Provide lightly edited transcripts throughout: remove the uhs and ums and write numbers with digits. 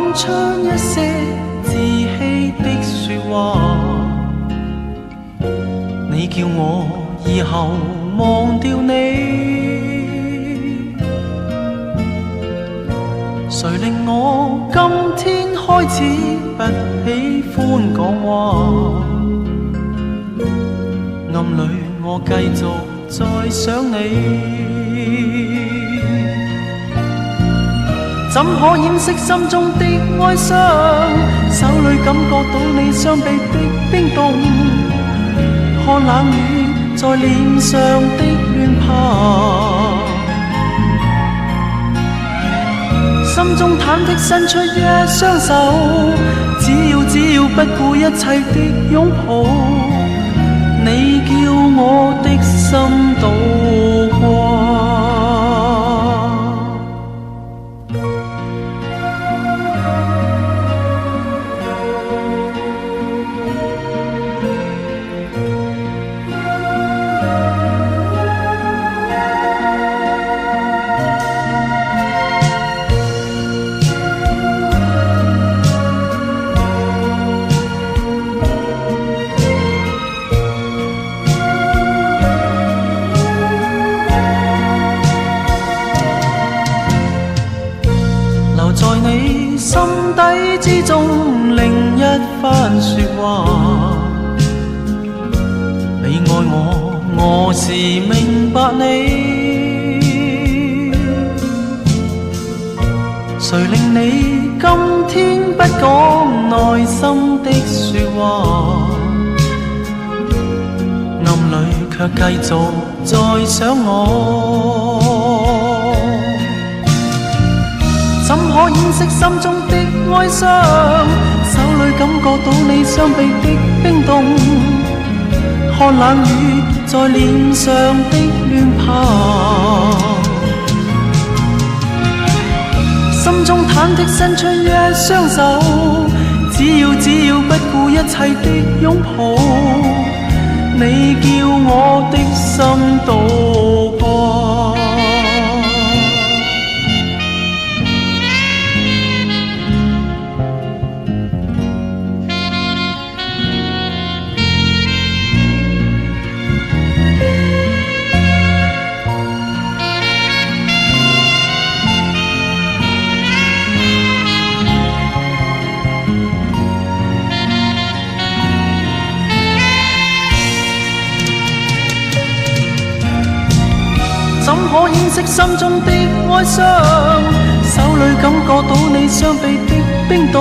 講出一些自欺的說話，你叫我以後忘掉你，誰令我今天開始不喜歡講話？暗裏我繼續在想你，怎可掩飾心中的哀傷？手裏感覺到你雙臂的冰凍，看冷雨在臉上的亂爬，心中忐忑伸出一雙手，只要不顧一切的擁抱，你叫我的心渡過。在你心底之中另一番說話，你愛我，我是明白你，誰令你今天不講內心的說話，暗裏卻繼續在想我，怎可掩飾心中的哀傷？手裏感覺到你雙臂的冰凍，看冷雨在臉上的亂爬，心中忐忑伸出一雙手，只要不顧一切的擁抱，你叫我的心渡過。怎可掩飾心中的哀傷？手裏感覺到你雙臂的冰凍，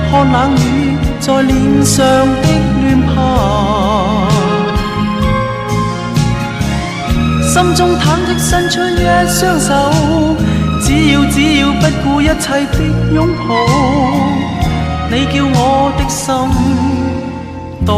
看冷雨在臉上的亂爬，心中忐忑伸出一雙手，只要不顧一切的擁抱，你叫我的心渡